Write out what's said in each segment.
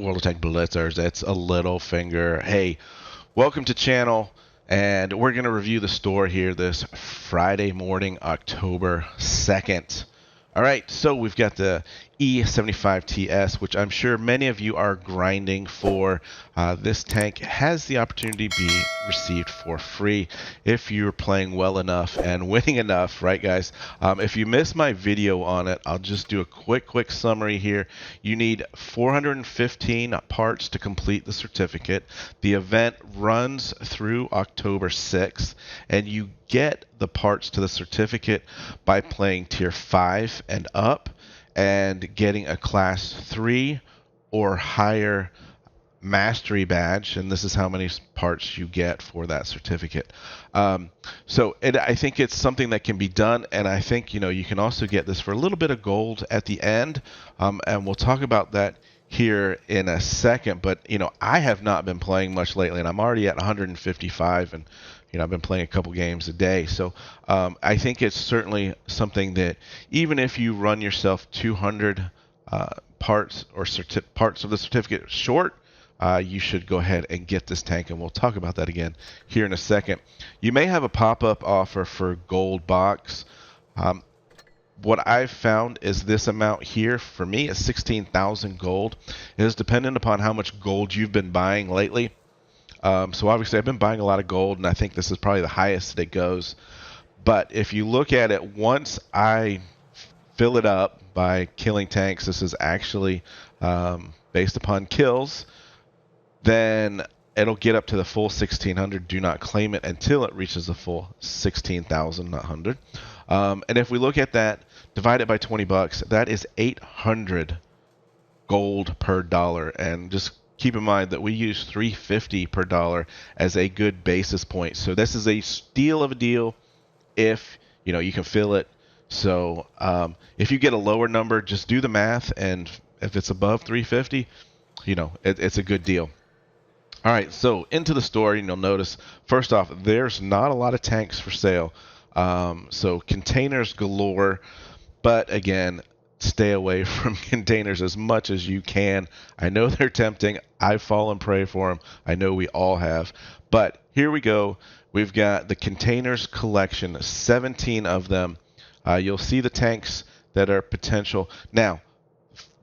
World of Tank Blitzers. It's a Littlefinger. Hey, welcome to channel, and we're going to review the store here this Friday morning, October 2nd. All right, so we've got the E75TS, which I'm sure many of you are grinding for. This tank has the opportunity to be received for free if you're playing well enough and winning enough, right, guys? If you missed my video on it, I'll just do a quick summary here. You need 415 parts to complete the certificate. The event runs through October 6th, and you get the parts to the certificate by playing tier 5 and up and getting a class 3 or higher mastery badge, and this is how many parts you get for that certificate. I think it's something that can be done, and I think you can also get this for a little bit of gold at the end, and we'll talk about that here in a second. But I have not been playing much lately, and I'm already at 155, and I've been playing a couple games a day. So I think it's certainly something that even if you run yourself 200 parts or parts of the certificate short, you should go ahead and get this tank, and we'll talk about that again here in a second. You may have a pop-up offer for gold box. What I've found is this amount here for me is 16,000 gold. It is dependent upon how much gold you've been buying lately. So obviously I've been buying a lot of gold, and I think this is probably the highest that it goes. But if you look at it, once I fill it up by killing tanks, this is actually based upon kills, then it'll get up to the full 1,600. Do not claim it until it reaches the full 16,000, not 100. And if we look at that, divide it by 20 bucks, that is 800 gold per dollar. And just keep in mind that we use 350 per dollar as a good basis point. So this is a steal of a deal if you can fill it. So if you get a lower number, just do the math, and if it's above 350, it's a good deal. All right, so into the store, you'll notice first off, there's not a lot of tanks for sale. So containers galore, but again, stay away from containers as much as you can. I know they're tempting. I fall and pray for them. I know we all have. But here we go. We've got the containers collection, 17 of them. You'll see the tanks that are potential. Now,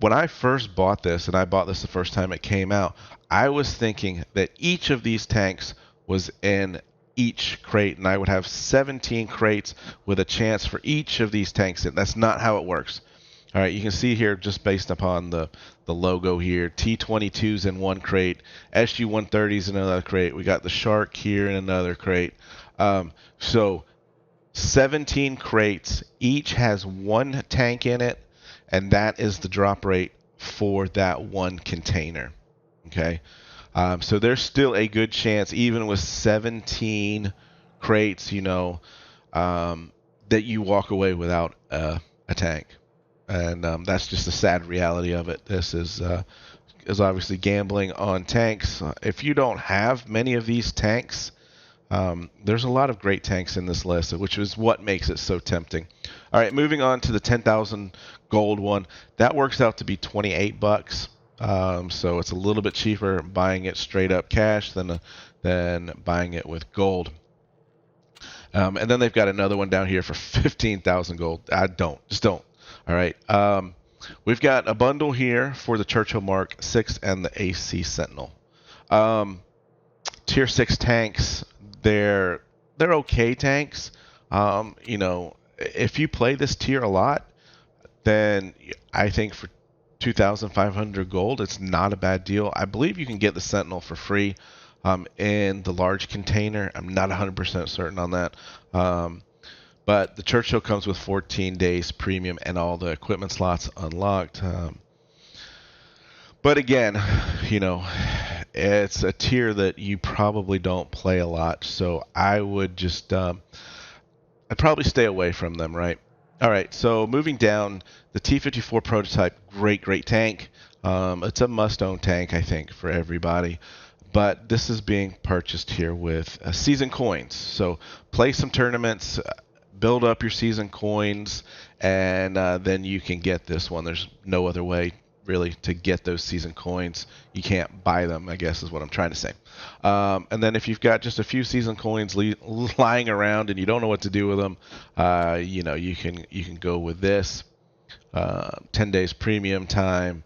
when I first bought this, and I bought this the first time it came out, I was thinking that each of these tanks was in each crate, and I would have 17 crates with a chance for each of these tanks. That's not how it works. All right, you can see here, just based upon the logo here, T22's in one crate, SU-130's in another crate. We got the Shark here in another crate. So 17 crates, each has one tank in it, and that is the drop rate for that one container. Okay, so there's still a good chance, even with 17 crates, that you walk away without a tank. And that's just the sad reality of it. This is obviously gambling on tanks. If you don't have many of these tanks, there's a lot of great tanks in this list, which is what makes it so tempting. All right, moving on to the 10,000 gold one. That works out to be 28 bucks. So it's a little bit cheaper buying it straight up cash than buying it with gold. And then they've got another one down here for 15,000 gold. Just don't. All right, we've got a bundle here for the Churchill Mark 6 and the AC Sentinel. Tier 6 tanks, they're okay tanks. If you play this tier a lot, then I think for 2,500 gold, it's not a bad deal. I believe you can get the Sentinel for free in the large container. I'm not 100% certain on that. But the Churchill comes with 14 days premium and all the equipment slots unlocked. But again, it's a tier that you probably don't play a lot. So I would just, I'd probably stay away from them, right? All right, so moving down, the T-54 prototype, great tank. It's a must-own tank, I think, for everybody. But this is being purchased here with season coins. So play some tournaments, build up your season coins, and then you can get this one. There's no other way really to get those season coins. You can't buy them, I guess is what I'm trying to say. And then if you've got just a few season coins lying around and you don't know what to do with them, you can go with this. 10 days premium time.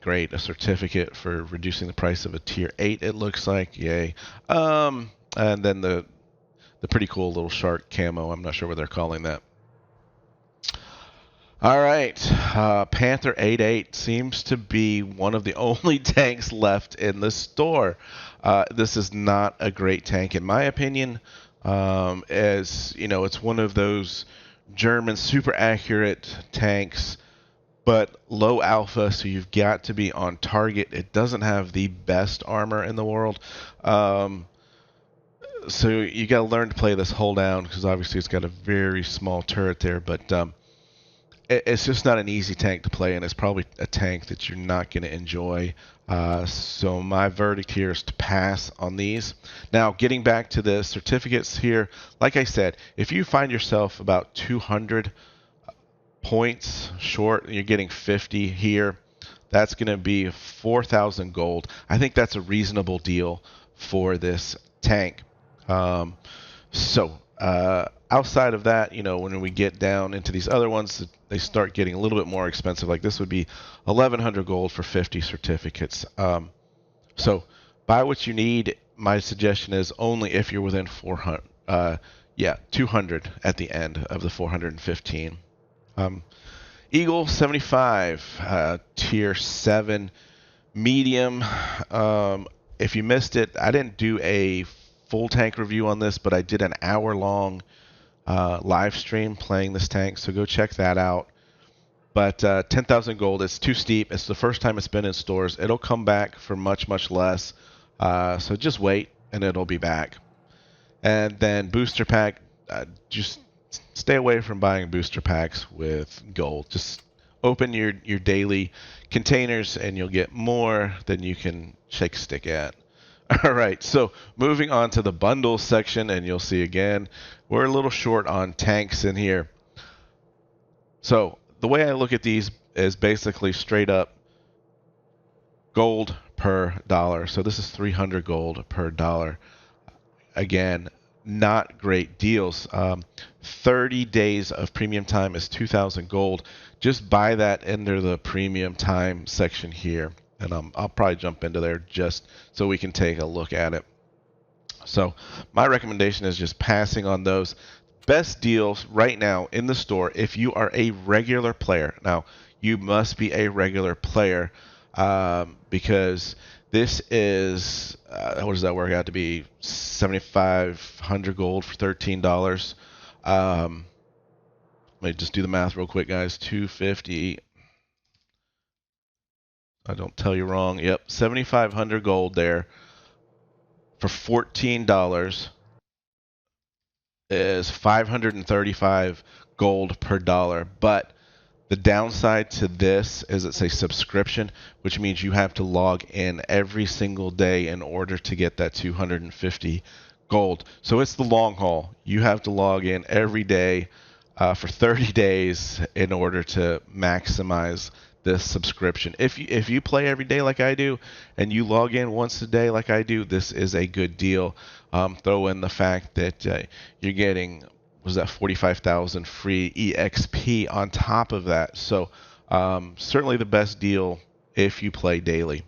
Great, a certificate for reducing the price of a tier 8. It looks like, yay. And then the pretty cool little shark camo. I'm not sure what they're calling that. All right, Panther 88 seems to be one of the only tanks left in the store. This is not a great tank, in my opinion. As you know, it's one of those German super accurate tanks, but low alpha, so you've got to be on target. It doesn't have the best armor in the world. So you got to learn to play this hull down, because obviously it's got a very small turret there, but it's just not an easy tank to play, and it's probably a tank that you're not going to enjoy. So my verdict here is to pass on these. Now, getting back to the certificates here, like I said, if you find yourself about 200 points short and you're getting 50 here, that's going to be 4,000 gold. I think that's a reasonable deal for this tank. Outside of that, when we get down into these other ones, they start getting a little bit more expensive. Like this would be 1,100 gold for 50 certificates. So buy what you need. My suggestion is only if you're within 400. 200 at the end of the 415. Eagle 75, tier 7, medium. If you missed it, I didn't do a full tank review on this, but I did an hour-long live stream playing this tank, so go check that out. But 10,000 gold, it's too steep. It's the first time it's been in stores. It'll come back for much, much less. So just wait, and it'll be back. And then booster pack, just stay away from buying booster packs with gold. Just open your daily containers, and you'll get more than you can shake a stick at. All right, so moving on to the bundles section, and you'll see again, we're a little short on tanks in here. So the way I look at these is basically straight up gold per dollar. So this is 300 gold per dollar. Again, not great deals. 30 days of premium time is 2,000 gold. Just buy that under the premium time section here. And I'll probably jump into there just so we can take a look at it. So my recommendation is just passing on those. Best deals right now in the store if you are a regular player. Now, you must be a regular player because this is, what does that work out to be? 7,500 gold for $13. Let me just do the math real quick, guys. 250. I don't tell you wrong. Yep, 7,500 gold there for $14 is 535 gold per dollar. But the downside to this is it's a subscription, which means you have to log in every single day in order to get that 250 gold. So it's the long haul. You have to log in every day for 30 days in order to maximize this subscription. If you play every day like I do, and you log in once a day like I do, this is a good deal. Throw in the fact that you're getting, was that 45,000 free EXP on top of that. So certainly the best deal if you play daily.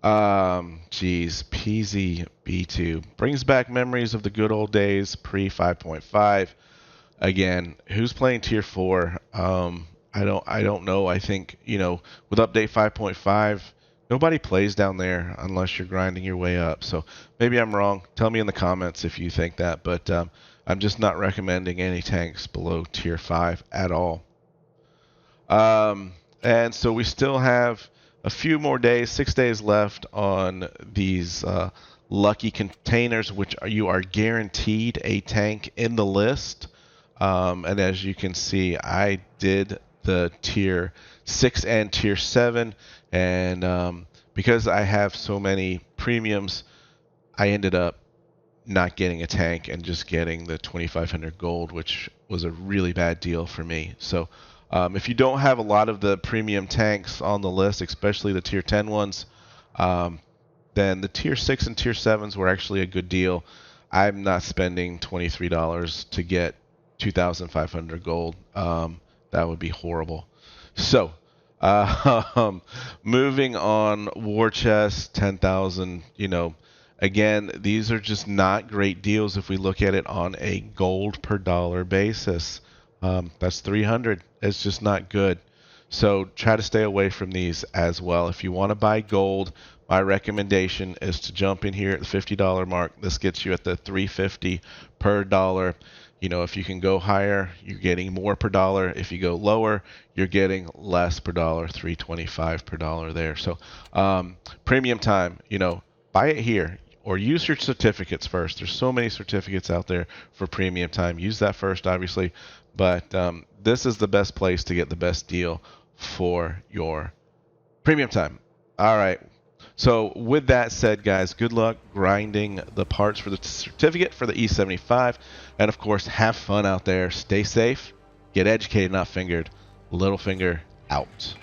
PZB2 brings back memories of the good old days pre 5.5. Again, who's playing tier 4? I don't know. I think, with update 5.5, nobody plays down there unless you're grinding your way up. So maybe I'm wrong. Tell me in the comments if you think that. But I'm just not recommending any tanks below tier 5 at all. And so we still have a few more days, 6 days left on these lucky containers, which you are guaranteed a tank in the list. And as you can see, I did the tier 6 and tier 7, and because I have so many premiums, I ended up not getting a tank and just getting the 2,500 gold, which was a really bad deal for me. So If you don't have a lot of the premium tanks on the list, especially the tier 10 ones, then the tier 6 and tier 7s were actually a good deal. I'm not spending $23 to get 2,500 gold. That would be horrible. So, moving on, war chest, 10,000, again, these are just not great deals if we look at it on a gold per dollar basis. That's 300. It's just not good. So try to stay away from these as well. If you want to buy gold, my recommendation is to jump in here at the $50 mark. This gets you at the 350 per dollar. If you can go higher, you're getting more per dollar. If you go lower, you're getting less per dollar, 325 per dollar there. So premium time, buy it here or use your certificates first. There's so many certificates out there for premium time. Use that first, obviously, but this is the best place to get the best deal for your premium time. All right. So with that said, guys, good luck grinding the parts for the certificate for the E75. And, of course, have fun out there. Stay safe. Get educated, not fingered. Littlefinger out.